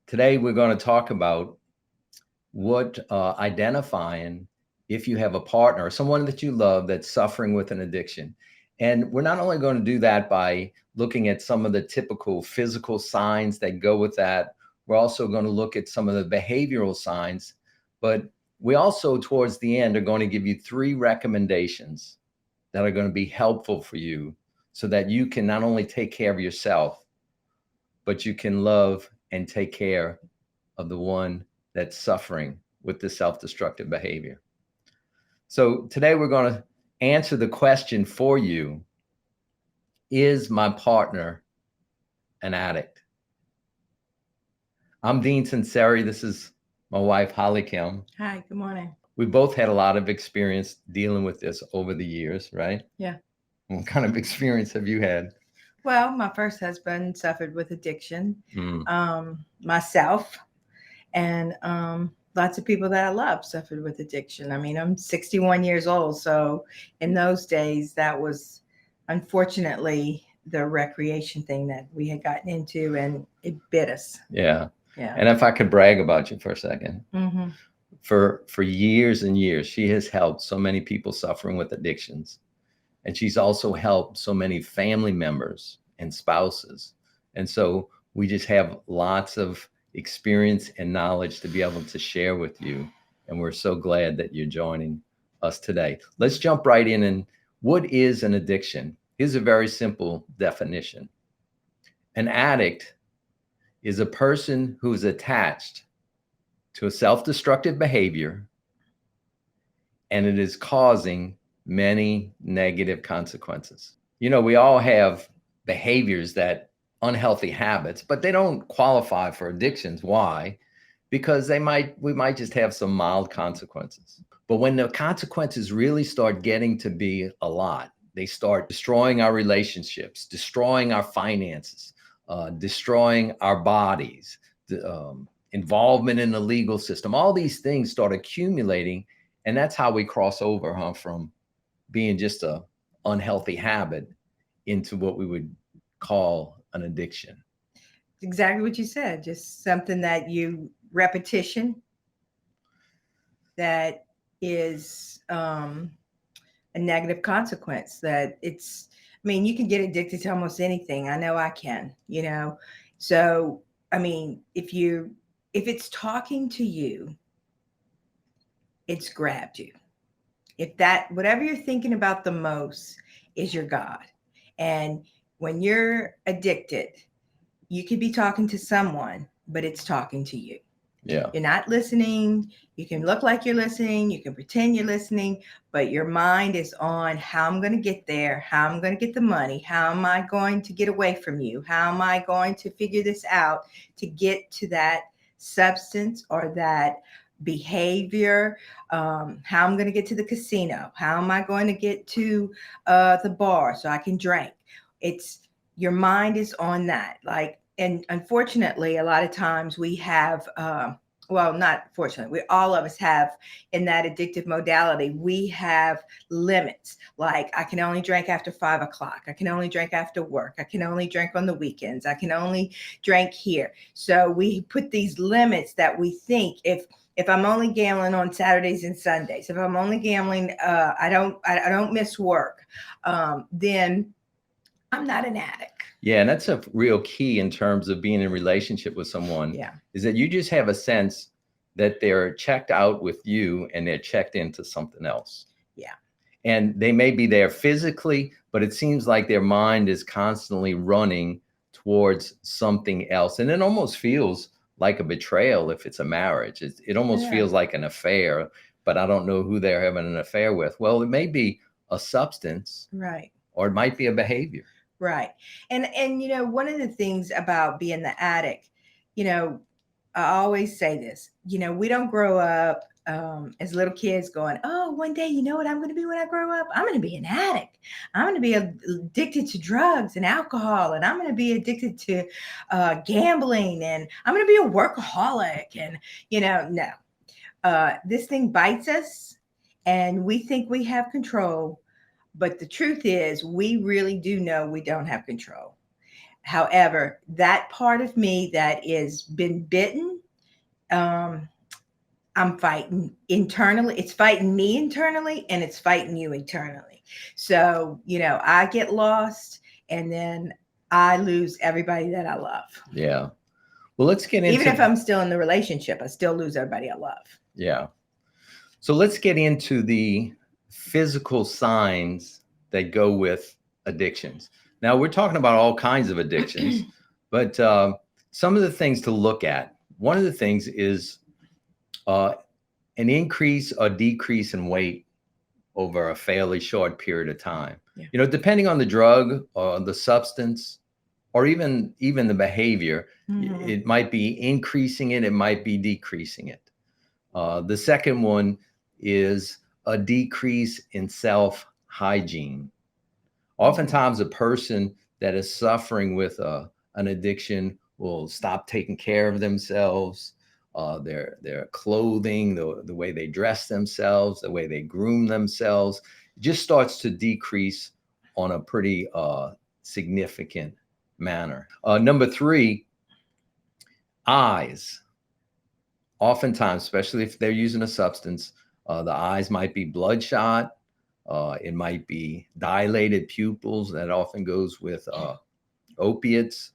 Today, we're going to talk about what identifying if you have a partner or someone that you love that's suffering with an addiction. And we're not only going to do that by looking at some of the typical physical signs that go with that, we're also going to look at some of the behavioral signs, but we also, towards the end, are going to give you 3 recommendations that are going to be helpful for you so that you can not only take care of yourself, but you can love and take care of the one that's suffering with the self-destructive behavior. So today we're going to answer the question for you: is my partner an addict? I'm Dean Sunseri. This is my wife, HollyKem. Hi, good morning. We both had a lot of experience dealing with this over the years, right? Yeah. What kind of experience have you had? Well, my first husband suffered with addiction, myself, and lots of people that I love suffered with addiction. I mean, I'm 61 years old, so in those days, that was unfortunately the recreation thing that we had gotten into, and it bit us. Yeah. Yeah. And if I could brag about you for a second, Mm-hmm. for years and years, she has helped so many people suffering with addictions. And she's also helped so many family members and spouses. And so we just have lots of experience and knowledge to be able to share with you. And we're so glad that you're joining us today. Let's jump right in. And what is an addiction? Here's a very simple definition. An addict is a person who is attached to a self-destructive behavior, and it is causing many negative consequences. You know, we all have behaviors, that unhealthy habits, but they don't qualify for addictions. Why? Because we might just have some mild consequences. But when the consequences really start getting to be a lot, they start destroying our relationships, destroying our finances, destroying our bodies, involvement in the legal system. All these things start accumulating, and that's how we cross over, from being just a unhealthy habit into what we would call an addiction. Exactly what you said. Just something that repetition that is a negative consequence. That it's, I mean, you can get addicted to almost anything. I know I can, So, I mean, if it's talking to you, it's grabbed you. If whatever you're thinking about the most is your God. And when you're addicted, you could be talking to someone, but it's talking to you. Yeah. You're not listening. You can look like you're listening. You can pretend you're listening, but your mind is on how I'm going to get there, how I'm going to get the money, how am I going to get away from you, how am I going to figure this out to get to that substance or that behavior, how I'm going to get to the casino, how am I going to get to the bar so I can drink. It's your mind is on that. And unfortunately, a lot of times we have, well, not fortunately, all of us have, in that addictive modality, we have limits. Like, I can only drink after 5 o'clock. I can only drink after work. I can only drink on the weekends. I can only drink here. So we put these limits that we think if I'm only gambling on Saturdays and Sundays, if I'm only gambling, I don't miss work, then I'm not an addict. Yeah, and that's a real key in terms of being in a relationship with someone. Yeah. Is that you just have a sense that they're checked out with you and they're checked into something else. Yeah. And they may be there physically, but it seems like their mind is constantly running towards something else. And it almost feels like a betrayal if it's a marriage. It almost feels like an affair, but I don't know who they're having an affair with. Well, it may be a substance. Right. Or it might be a behavior. Right. And one of the things about being the addict, I always say this, we don't grow up as little kids going, oh, one day, you know what I'm going to be when I grow up? I'm going to be an addict. I'm going to be addicted to drugs and alcohol, and I'm going to be addicted to gambling, and I'm going to be a workaholic. And, no, this thing bites us, and we think we have control. But the truth is, we really do know we don't have control. However, that part of me that is been bitten, I'm fighting internally. It's fighting me internally, and it's fighting you internally. So, I get lost, and then I lose everybody that I love. Yeah. Well, let's get into, even if I'm still in the relationship, I still lose everybody I love. Yeah. So let's get into the physical signs that go with addictions. Now, we're talking about all kinds of addictions, but some of the things to look at. One of the things is an increase or decrease in weight over a fairly short period of time. Yeah. Depending on the drug or the substance, or even the behavior, it might be increasing it, it might be decreasing it. The second one is a decrease in self-hygiene. Oftentimes, a person that is suffering with an addiction will stop taking care of themselves, their clothing, the way they dress themselves, the way they groom themselves, just starts to decrease on a pretty significant manner. Number three, eyes. Oftentimes, especially if they're using a substance, the eyes might be bloodshot. It might be dilated pupils. That often goes with opiates.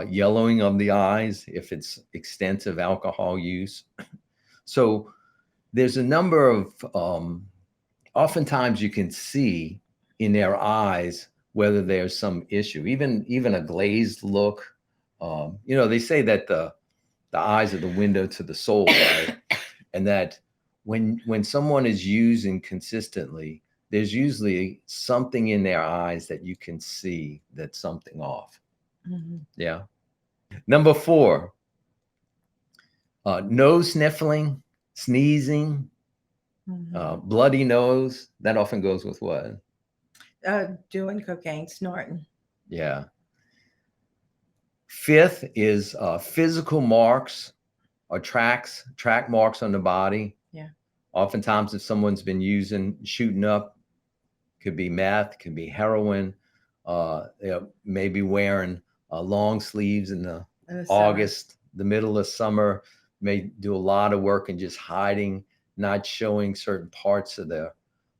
Yellowing of the eyes if it's extensive alcohol use. So there's a number of, oftentimes you can see in their eyes whether there's some issue, even a glazed look. They say that the eyes are the window to the soul, right? And that when someone is using consistently, there's usually something in their eyes that you can see that's something off. Yeah. Number four, nose sniffling, sneezing, bloody nose. That often goes with what? Doing cocaine, snorting. Yeah. Fifth is physical marks or track marks on the body. Yeah. Oftentimes, if someone's been shooting up, could be meth, could be heroin, maybe wearing long sleeves in the August, the middle of summer, may do a lot of work and just hiding, not showing certain parts of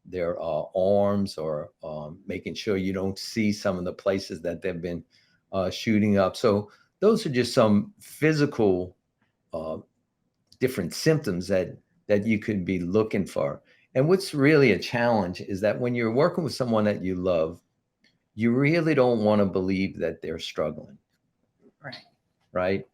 their arms, or making sure you don't see some of the places that they've been shooting up. So those are just some physical different symptoms that you could be looking for. And what's really a challenge is that when you're working with someone that you love, you really don't want to believe that they're struggling. Right.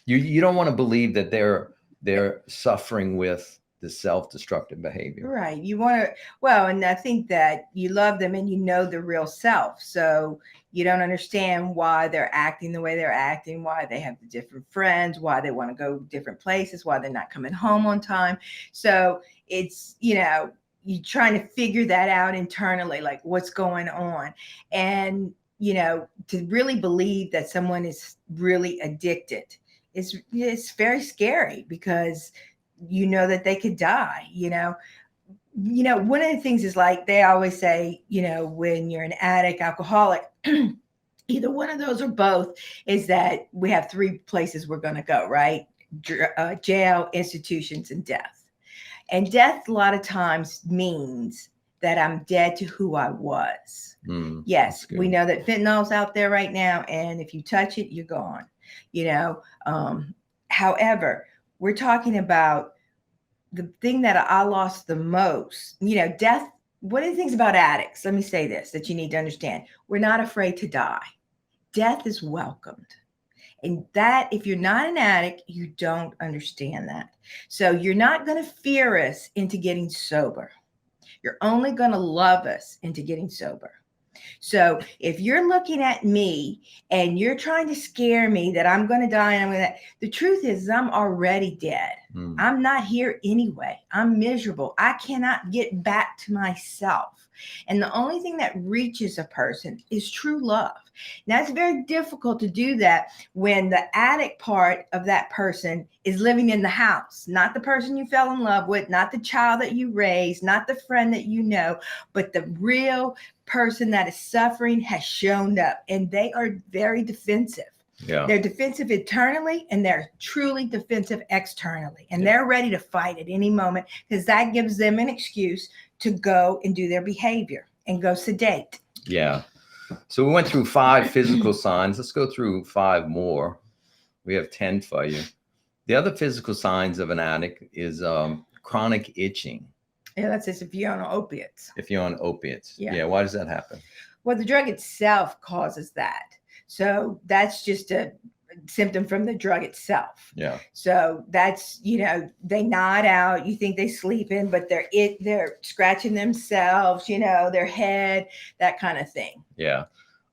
You don't want to believe that they're suffering with the self-destructive behavior. Right. You want to, and I think that you love them and you know the real self. So you don't understand why they're acting the way they're acting, why they have the different friends, why they want to go different places, why they're not coming home on time. So it's, you're trying to figure that out internally, like what's going on. And, to really believe that someone is really addicted it's very scary, because that they could die. One of the things is, like they always say, when you're an addict, alcoholic, either one of those or both, is that we have three places we're going to go, right? Jail, institutions, and death. And death a lot of times means that I'm dead to who I was. Yes, we know that fentanyl's out there right now, and if you touch it, you're gone. However, we're talking about the thing that I lost the most, death. One of the things about addicts, let me say this, that you need to understand: we're not afraid to die. Death is welcomed. And that, if you're not an addict, you don't understand that. So you're not going to fear us into getting sober. You're only going to love us into getting sober. So if you're looking at me and you're trying to scare me that I'm going to die, and the truth is I'm already dead. I'm not here anyway. I'm miserable. I cannot get back to myself. And the only thing that reaches a person is true love. Now, it's very difficult to do that when the addict part of that person is living in the house, not the person you fell in love with, not the child that you raised, not the friend that you know, but the real person that is suffering has shown up, and they are very defensive. Yeah. They're defensive internally, and they're truly defensive externally, and Yeah. they're ready to fight at any moment, because that gives them an excuse to go and do their behavior and go sedate. Yeah. So we went through 5 physical signs. Let's go through 5 more. We have 10 for you. The other physical signs of an addict is chronic itching. Yeah, that's just if you're on opiates. If you're on opiates. Yeah. Yeah. Why does that happen? Well, the drug itself causes that. So that's just a symptom from the drug itself. Yeah. So that's, they nod out. You think they sleeping, but they're scratching themselves, their head, that kind of thing. Yeah.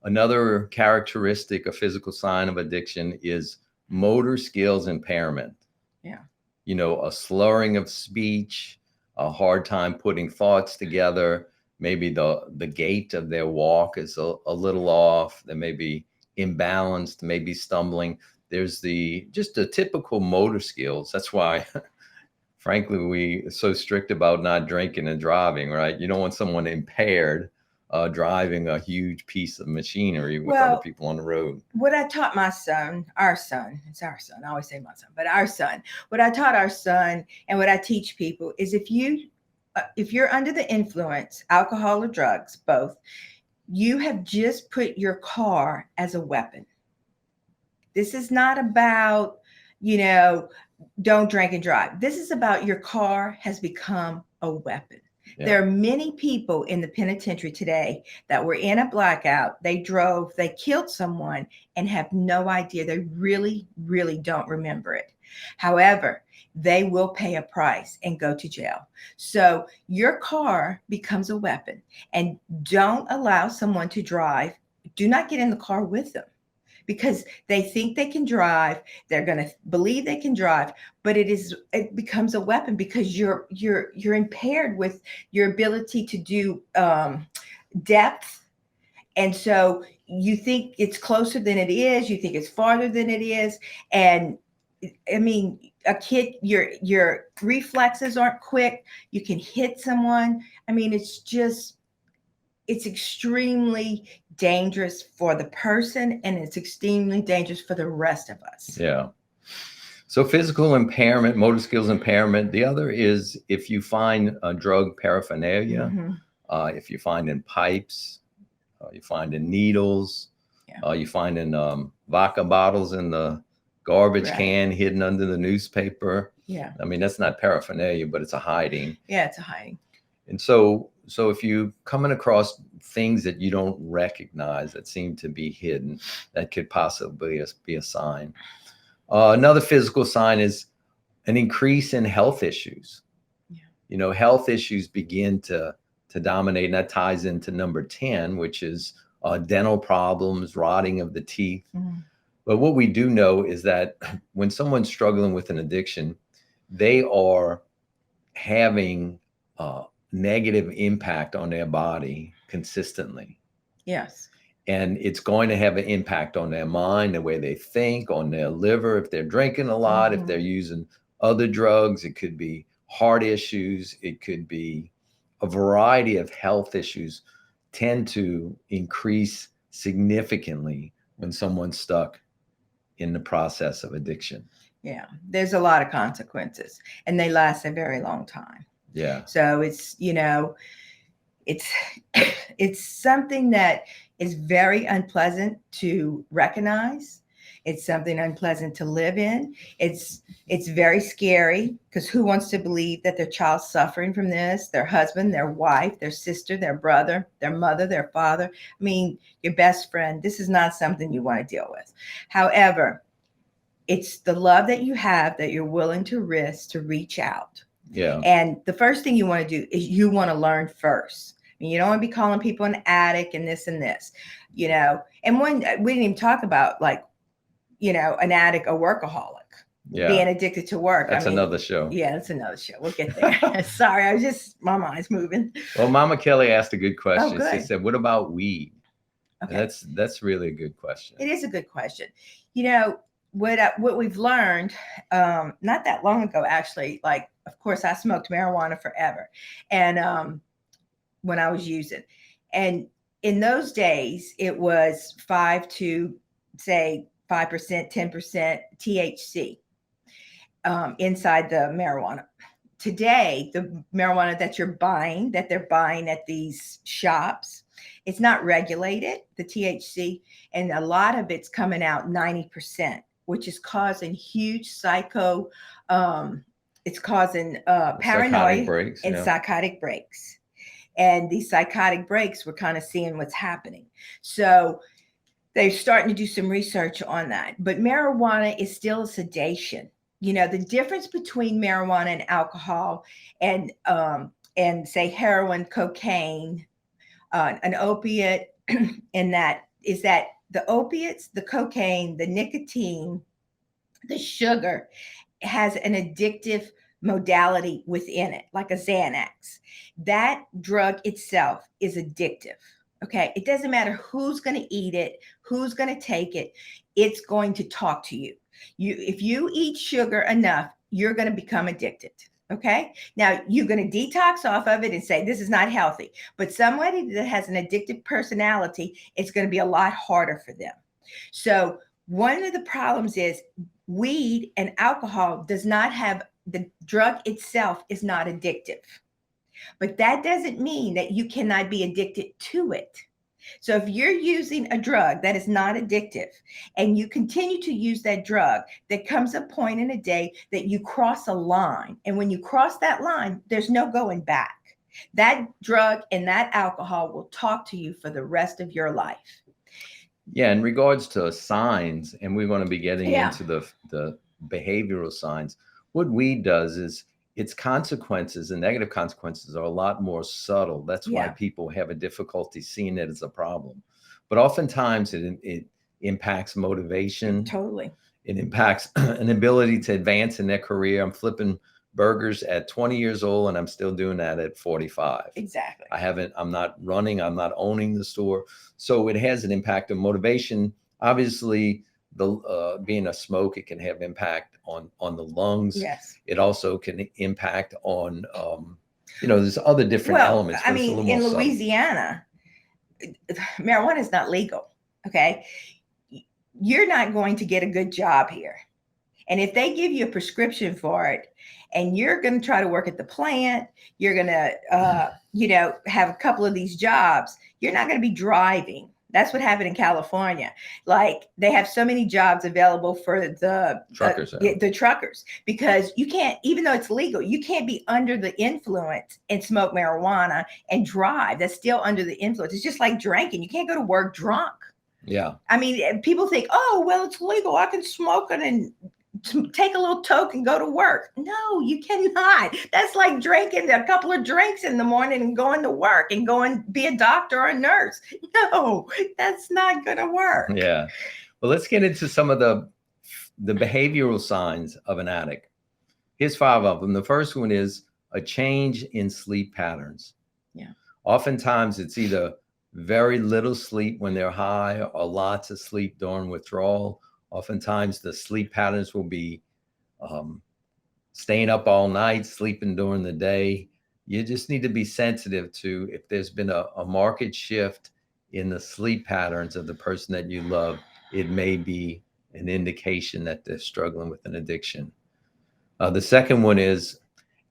Another characteristic, a physical sign of addiction is motor skills impairment. Yeah. A slurring of speech, a hard time putting thoughts together. Maybe the gait of their walk is a little off. They may be imbalanced, maybe stumbling. There's just the typical motor skills. That's why, frankly, we're so strict about not drinking and driving, right? You don't want someone impaired driving a huge piece of machinery with other people on the road. What I taught my son, it's our son, I always say my son, but our son, what I taught our son and what I teach people is if you're under the influence, alcohol or drugs, both, you have just put your car as a weapon. This is not about, don't drink and drive. This is about your car has become a weapon. Yeah. There are many people in the penitentiary today that were in a blackout. They drove, they killed someone and have no idea. They really, really don't remember it. However, they will pay a price and go to jail. So your car becomes a weapon, and don't allow someone to drive. Do not get in the car with them, because they think they can drive. They're going to believe they can drive, but it becomes a weapon because you're impaired with your ability to do depth. And so you think it's closer than it is. You think it's farther than it is. And I mean, a kid, your reflexes aren't quick. You can hit someone. I mean, it's extremely dangerous for the person, and it's extremely dangerous for the rest of us. Yeah. So physical impairment, motor skills impairment. The other is if you find drug paraphernalia, mm-hmm. If you find in pipes, you find in needles, yeah. You find in vodka bottles in the garbage right. can hidden under the newspaper. Yeah. I mean, that's not paraphernalia, but it's a hiding. Yeah, it's a hiding. And so if you coming across things that you don't recognize that seem to be hidden, that could possibly be a sign. Another physical sign is an increase in health issues. Yeah. Health issues begin to dominate, and that ties into number 10, which is dental problems, rotting of the teeth. Mm-hmm. But what we do know is that when someone's struggling with an addiction, they are having negative impact on their body consistently. Yes. And it's going to have an impact on their mind, the way they think, on their liver. If they're drinking a lot, mm-hmm. if they're using other drugs, it could be heart issues. It could be a variety of health issues tend to increase significantly when someone's stuck in the process of addiction. Yeah, there's a lot of consequences, and they last a very long time. Yeah. So it's, it's something that is very unpleasant to recognize. It's something unpleasant to live in. It's very scary, because who wants to believe that their child's suffering from this? Their husband, their wife, their sister, their brother, their mother, their father. I mean, your best friend. This is not something you want to deal with. However, it's the love that you have that you're willing to risk to reach out. Yeah. And the first thing you want to do is you want to learn first. I mean, you don't want to be calling people an addict and this and this, And when we didn't even talk about an addict, a workaholic, being addicted to work. That's another show. Yeah, that's another show. We'll get there. Sorry, my mind's moving. Well, Mama Kelly asked a good question. Oh, good. She said, "What about weed?" Okay. And that's really a good question. It is a good question. What we've learned, not that long ago, actually, of course, I smoked marijuana forever. And when I was using, and in those days, it was 5 to say 5%, 10% THC inside the marijuana. Today, the marijuana that they're buying at these shops, it's not regulated, the THC, and a lot of it's coming out 90%, which is causing huge it's causing paranoia breaks, and psychotic breaks. And these psychotic breaks, we're kind of seeing what's happening. So they're starting to do some research on that. But marijuana is still a sedation. You know, the difference between marijuana and alcohol and say heroin, cocaine, an opiate, and that is that the opiates, the cocaine, the nicotine, the sugar has an addictive modality within it, like a Xanax. That drug itself is addictive. Okay. It doesn't matter who's going to eat it, who's going to take it. It's going to talk to you. If you eat sugar enough, you're going to become addicted. Okay. Now you're going to detox off of it and say, this is not healthy, but somebody that has an addictive personality, it's going to be a lot harder for them. So one of the problems is weed and alcohol does not have, the drug itself is not addictive, but that doesn't mean that you cannot be addicted to it. So if you're using a drug that is not addictive and you continue to use that drug, there comes a point in a day that you cross a line. And when you cross that line, there's no going back. That drug and that alcohol will talk to you for the rest of your life. Yeah, in regards to signs, and we're going to be getting into the behavioral signs, what weed does is its consequences, and negative consequences, are a lot more subtle. That's why people have a difficulty seeing it as a problem. But oftentimes it impacts motivation. Totally. It impacts an ability to advance in their career. I'm flipping burgers at 20 years old and I'm still doing that at 45. Exactly. I'm not running, I'm not owning the store. So it has an impact on motivation. Obviously, being a smoke, it can have impact on the lungs. Yes. It also can impact on, there's other different elements. I mean, in Louisiana, marijuana is not legal. Okay. You're not going to get a good job here. And if they give you a prescription for it and you're going to try to work at the plant, you're going to, have a couple of these jobs, you're not going to be driving. That's what happened in California. Like they have so many jobs available for the truckers, the truckers, because you can't, even though it's legal, you can't be under the influence and smoke marijuana and drive. That's still under the influence. It's just like drinking. You can't go to work drunk. Yeah. I mean, people think, oh, well, it's legal. I can smoke it and take a little toke and go to work. No, you cannot. That's like drinking a couple of drinks in the morning and going to work and going be a doctor or a nurse. No, that's not going to work. Yeah. Well, let's get into some of the behavioral signs of an addict. Here's 5 of them. The first one is a change in sleep patterns. Yeah. Oftentimes it's either very little sleep when they're high or lots of sleep during withdrawal. Oftentimes the sleep patterns will be staying up all night, sleeping during the day. You just need to be sensitive to if there's been a marked shift in the sleep patterns of the person that you love. It may be an indication that they're struggling with an addiction. The second one is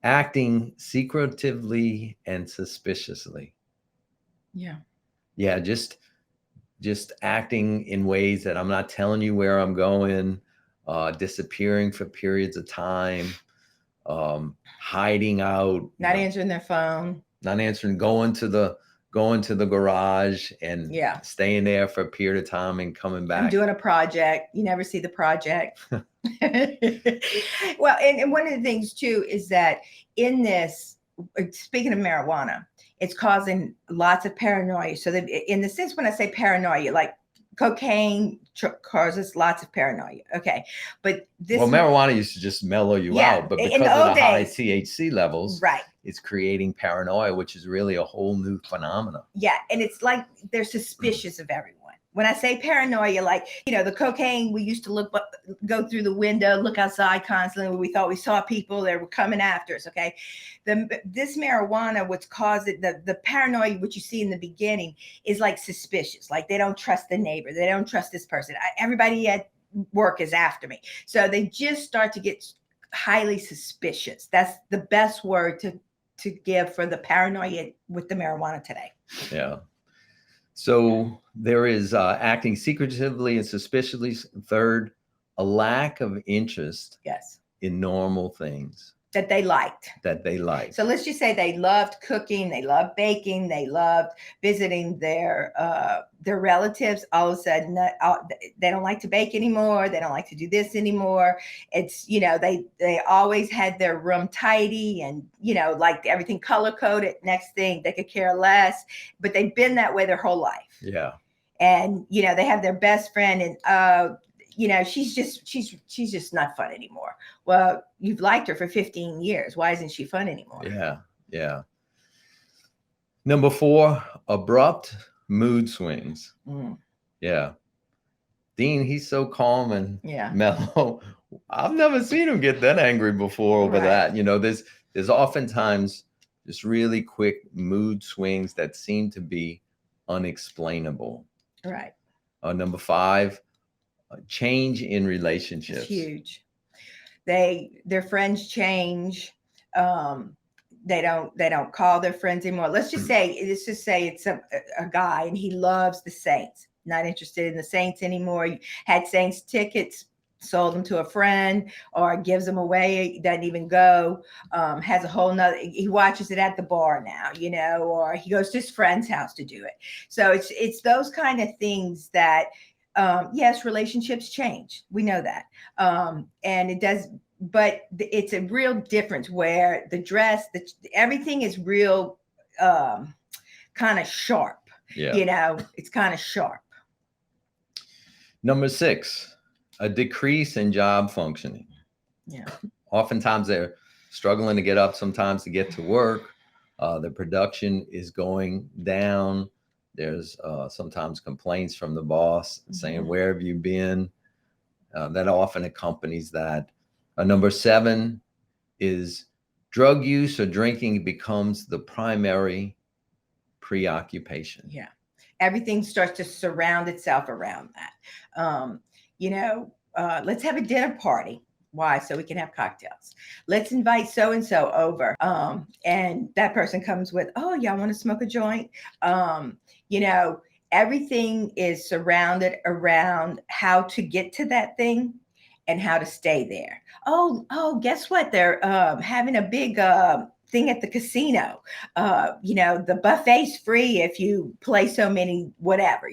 acting secretively and suspiciously. Yeah. Yeah, just acting in ways that I'm not telling you where I'm going, disappearing for periods of time, hiding out, not answering their phone, not answering, going to the garage and staying there for a period of time and coming back. I'm doing a project. You never see the project. Well, and one of the things too is that in this, speaking of marijuana, it's causing lots of paranoia. So that in the sense, when I say paranoia, like cocaine causes lots of paranoia. Okay. But this, marijuana used to just mellow you out, but because of the high THC levels, right, it's creating paranoia, which is really a whole new phenomenon. Yeah. And it's like they're suspicious of everyone. when I say paranoia, like, the cocaine, we used to go through the window, look outside constantly. We thought we saw people that were coming after us. Okay. This marijuana, what's caused it, the paranoia, what you see in the beginning is like suspicious. Like they don't trust the neighbor. They don't trust this person. Everybody at work is after me. So they just start to get highly suspicious. That's the best word to give for the paranoia with the marijuana today. Yeah. So there is acting secretively and suspiciously. Third, a lack of interest in normal things that they liked. So let's just say they loved cooking, they loved baking, they loved visiting their relatives. All of a sudden, they don't like to bake anymore. They don't like to do this anymore. It's, they always had their room tidy and, like everything color coded. Next thing, they could care less, but they've been that way their whole life. Yeah. And, they have their best friend and, she's just not fun anymore. Well, you've liked her for 15 years. Why isn't she fun anymore? Yeah. Yeah. Number 4, abrupt mood swings. Yeah. Dean, he's so calm and mellow. I've never seen him get that angry before over that. There's oftentimes just really quick mood swings that seem to be unexplainable. Right. Number 5, change in relationships. It's huge. Their friends change. They don't call their friends anymore. Let's just say it's a guy and he loves the Saints. Not interested in the Saints anymore. Had Saints tickets, sold them to a friend, or gives them away. Doesn't even go. Has a whole nother. He watches it at the bar now, or he goes to his friend's house to do it. So it's those kind of things that. Yes, relationships change. We know that. And it does, but it's a real difference where the dress, everything is real kind of sharp. Yeah. It's kind of sharp. Number 6, a decrease in job functioning. Yeah. Oftentimes they're struggling to get up, sometimes to get to work. The production is going down. There's sometimes complaints from the boss saying, where have you been? That often accompanies that. Number 7 is drug use or drinking becomes the primary preoccupation. Yeah. Everything starts to surround itself around that. Let's have a dinner party. Why? So we can have cocktails. Let's invite so-and-so over. And that person comes with, oh, y'all want to smoke a joint? Everything is surrounded around how to get to that thing and how to stay there. Oh, guess what? They're having a big thing at the casino. The buffet's free if you play so many, whatever,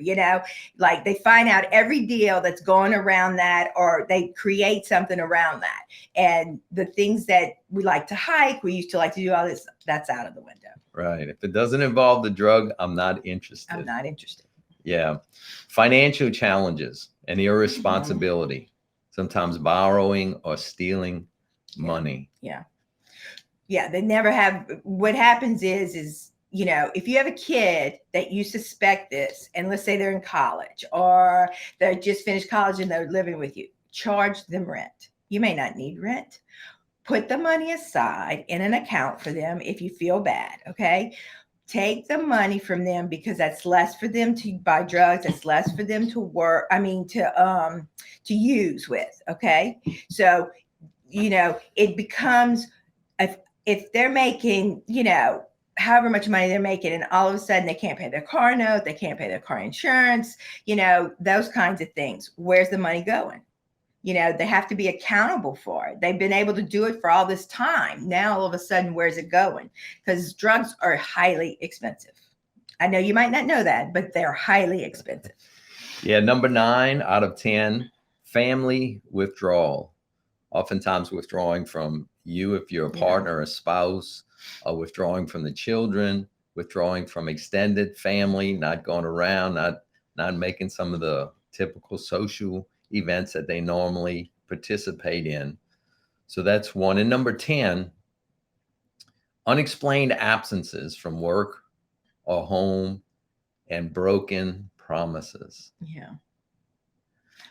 like they find out every deal that's going around that, or they create something around that. And the things that we like to hike, we used to like to do all this, that's out of the window. Right. If it doesn't involve the drug, I'm not interested. Yeah. Financial challenges and irresponsibility, sometimes borrowing or stealing money. Yeah. They never have. What happens is, if you have a kid that you suspect this, and let's say they're in college or they just finished college and they're living with you, charge them rent. You may not need rent. Put the money aside in an account for them if you feel bad. Okay. Take the money from them because that's less for them to buy drugs. It's less for them to work. To use with. Okay. So, it becomes, if they're making, however much money they're making, and all of a sudden they can't pay their car note, they can't pay their car insurance, those kinds of things. Where's the money going? They have to be accountable for it. They've been able to do it for all this time. Now, all of a sudden, where's it going? Because drugs are highly expensive. I know you might not know that, but they're highly expensive. Yeah. Number 9 out of 10, family withdrawal. Oftentimes withdrawing from you if you're a partner or a spouse, withdrawing from the children, withdrawing from extended family, not going around, not making some of the typical social events that they normally participate in. So that's 1. And number 10, unexplained absences from work or home and broken promises. Yeah.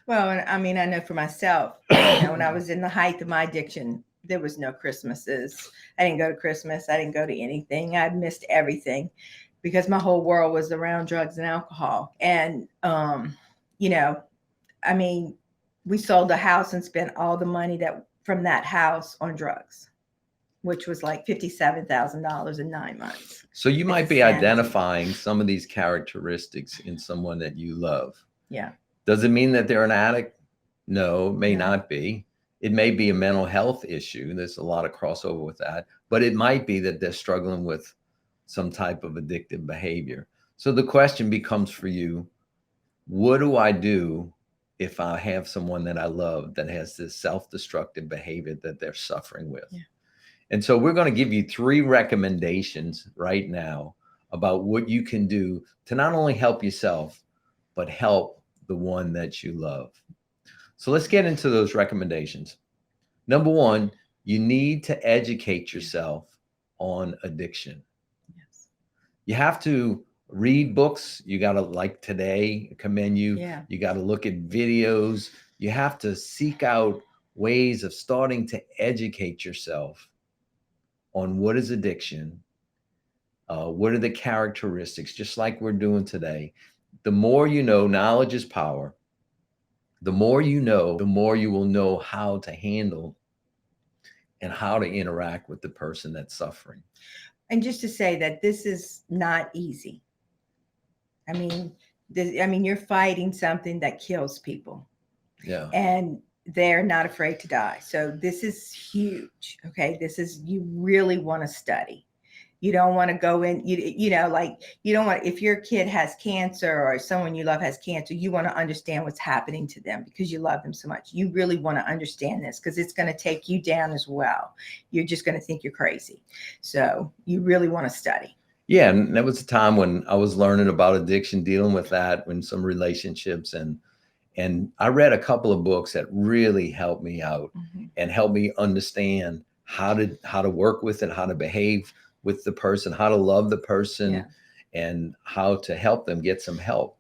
Well, and I mean, I know for myself, when I was in the height of my addiction, there was no Christmases. I didn't go to Christmas. I didn't go to anything. I missed everything because my whole world was around drugs and alcohol. And, I mean, we sold the house and spent all the money from that house on drugs, which was like $57,000 in 9 months. So you might be insanity. identifying some of these characteristics in someone that you love. Yeah. Does it mean that they're an addict? No, it may No. not be. It may be a mental health issue. There's a lot of crossover with that, but it might be that they're struggling with some type of addictive behavior. So the question becomes for you, what do I do if I have someone that I love that has this self-destructive behavior that they're suffering with? Yeah. And so we're going to give you 3 recommendations right now about what you can do to not only help yourself, but help the one that you love. So let's get into those recommendations. Number 1, you need to educate yourself on addiction. Yes. You have to read books. You got to, like today, commend you. Yeah. You got to look at videos. You have to seek out ways of starting to educate yourself on what is addiction, what are the characteristics, just like we're doing today. The more you know, knowledge is power. The more you know, the more you will know how to handle and how to interact with the person that's suffering. And just to say that this is not easy. I mean, you're fighting something that kills people. Yeah. And they're not afraid to die. So this is huge. Okay. You really want to study. You don't want to go in, you don't want, if your kid has cancer or someone you love has cancer, you want to understand what's happening to them because you love them so much. You really want to understand this because it's going to take you down as well. You're just going to think you're crazy. So you really want to study. Yeah. And that was a time when I was learning about addiction, dealing with that in some relationships. And I read a couple of books that really helped me out and helped me understand how to work with it, how to behave with the person, how to love the person, and how to help them get some help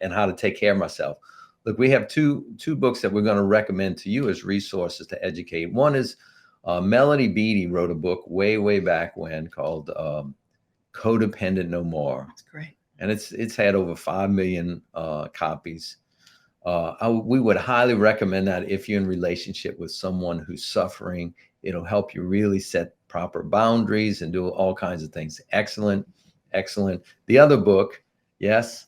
and how to take care of myself. Look, we have two books that we're going to recommend to you as resources to educate. One is Melody Beattie wrote a book way back when called Codependent No More. That's great. And it's had over 5 million copies. We would highly recommend that if you're in relationship with someone who's suffering. It'll help you really set proper boundaries and do all kinds of things. Excellent. The other book, yes,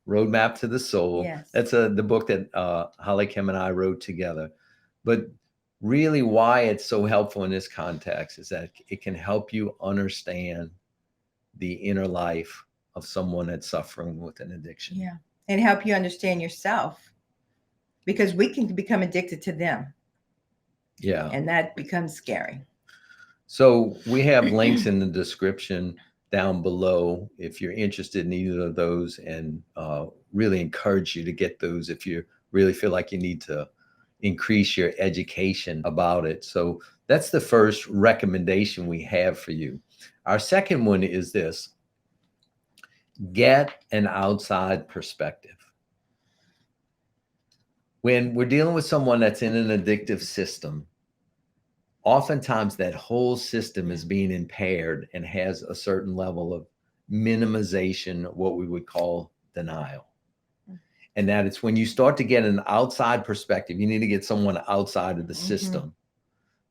Roadmap to the Soul. Yes. That's the book that HollyKem and I wrote together. But really why it's so helpful in this context is that it can help you understand the inner life of someone that's suffering with an addiction. Yeah. And help you understand yourself because we can become addicted to them. Yeah. And that becomes scary. So we have links in the description down below if you're interested in either of those, and really encourage you to get those if you really feel like you need to increase your education about it. So that's the first recommendation we have for you. Our second one is this: get an outside perspective. When we're dealing with someone that's in an addictive system, oftentimes that whole system is being impaired and has a certain level of minimization, what we would call denial. And that it's when you start to get an outside perspective, you need to get someone outside of the system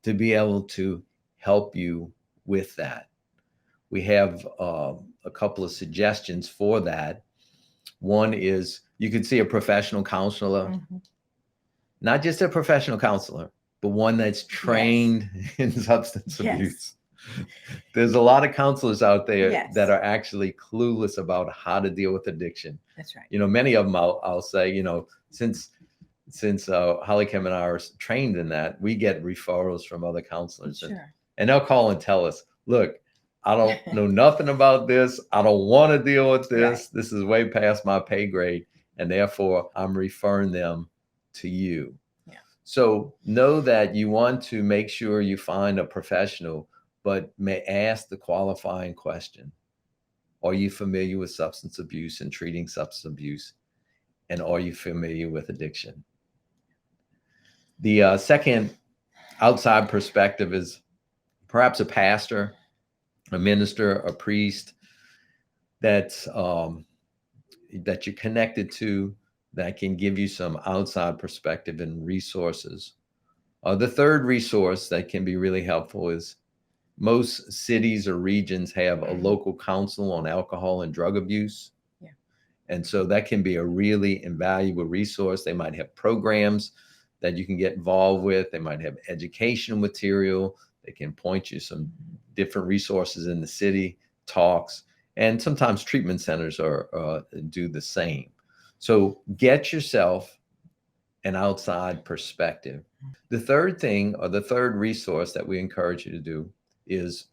to be able to help you with that. We have a couple of suggestions for that. One is you could see a professional counselor, not just a professional counselor, but one that's trained in substance abuse. There's a lot of counselors out there that are actually clueless about how to deal with addiction. That's right. Many of them I'll say, since HollyKem and I are trained in that, we get referrals from other counselors. And they'll call and tell us, look, I don't know nothing about this. I don't want to deal with this. This is way past my pay grade. And therefore, I'm referring them to you. So know that you want to make sure you find a professional, but may ask the qualifying question. Are you familiar with substance abuse and treating substance abuse And are you familiar with addiction? The second outside perspective is perhaps a pastor, a minister, a priest that's that you're connected to, that can give you some outside perspective and resources. The third resource that can be really helpful is most cities or regions have a local council on alcohol and drug abuse. Yeah. And so that can be a really invaluable resource. They might have programs that you can get involved with. They might have educational material. They can point you some different resources in the city, talks, and sometimes treatment centers do the same. So get yourself an outside perspective. The third thing, or the third resource that we encourage you to do, is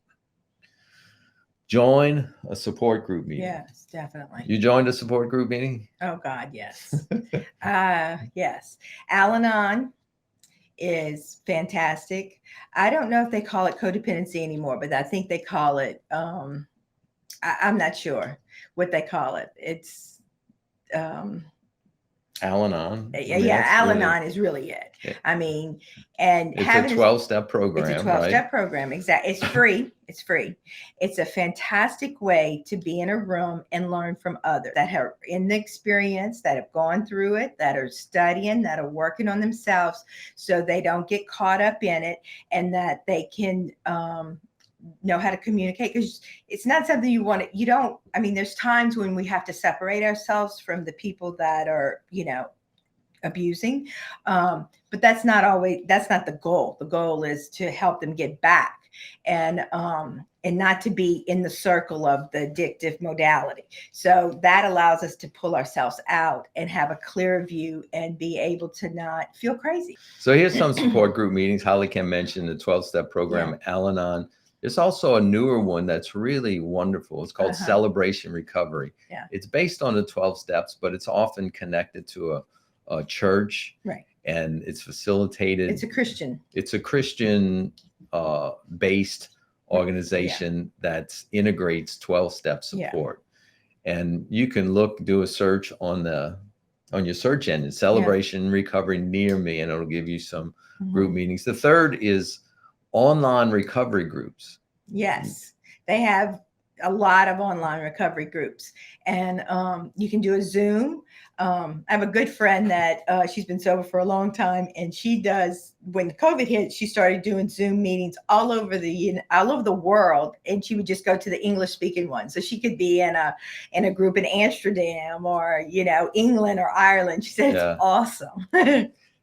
join a support group meeting. Yes, definitely. You joined a support group meeting? Oh God, yes. Yes. Al-Anon is fantastic. I don't know if they call it codependency anymore, but I think they call it, I'm not sure what they call it. It's, Al-Anon. Yeah, Al-Anon is really it. Yeah. I mean, and it's a 12-step program. It's a 12-step right? program. Exactly. It's free. It's free. It's a fantastic way to be in a room and learn from others that are in the experience, that have gone through it, that are studying, that are working on themselves, so they don't get caught up in it, and that they can know how to communicate, because it's not something you want to, you don't, I mean, there's times when we have to separate ourselves from the people that are, you know, abusing. But that's not always, that's not the goal. The goal is to help them get back and not to be in the circle of the addictive modality. So that allows us to pull ourselves out and have a clear view and be able to not feel crazy. So here's some support group meetings. HollyKem mentioned the 12-step program, yeah. Al-Anon. There's also a newer one that's really wonderful. It's called Celebration Recovery. Yeah. It's based on the 12 steps, but it's often connected to a church. Right. And it's facilitated. It's a Christian. It's a Christian based organization that integrates 12-step support. Yeah. And you can do a search on your search engine, Celebration Recovery near me, and it'll give you some group meetings. The third is online recovery groups. Yes, they have a lot of online recovery groups, and you can do a Zoom. I have a good friend that she's been sober for a long time, and she does, when COVID hit, she started doing Zoom meetings all over the world, and she would just go to the English speaking one. So she could be in a group in Amsterdam or, you know, England or Ireland. She said it's awesome.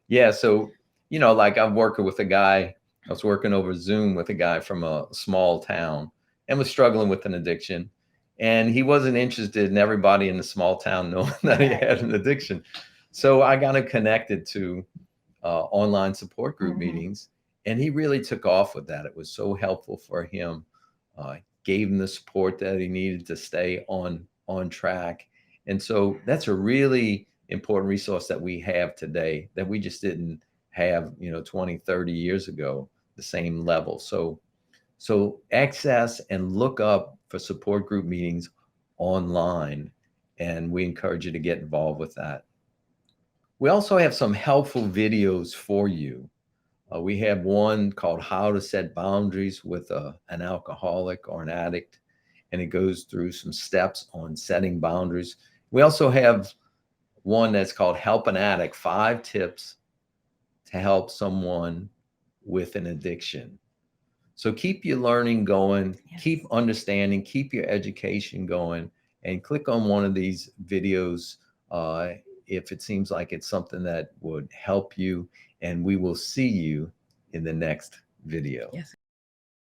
Yeah. So, you know, like I'm working with a guy, I was working over Zoom with a guy from a small town and was struggling with an addiction. And he wasn't interested in everybody in the small town knowing that he had an addiction. So I got him connected to online support group meetings, and he really took off with that. It was so helpful for him, gave him the support that he needed to stay on track. And so that's a really important resource that we have today that we just didn't have, you know, 20, 30 years ago, the same level. So access and look up for support group meetings online, and we encourage you to get involved with that. We also have some helpful videos for you. We have one called How to Set Boundaries with an Alcoholic or an Addict, and it goes through some steps on setting boundaries. We also have one that's called Help an Addict, 5 tips to help someone with an addiction. So keep your learning going, keep understanding, keep your education going, and click on one of these videos if it seems like it's something that would help you, and we will see you in the next video. Yes.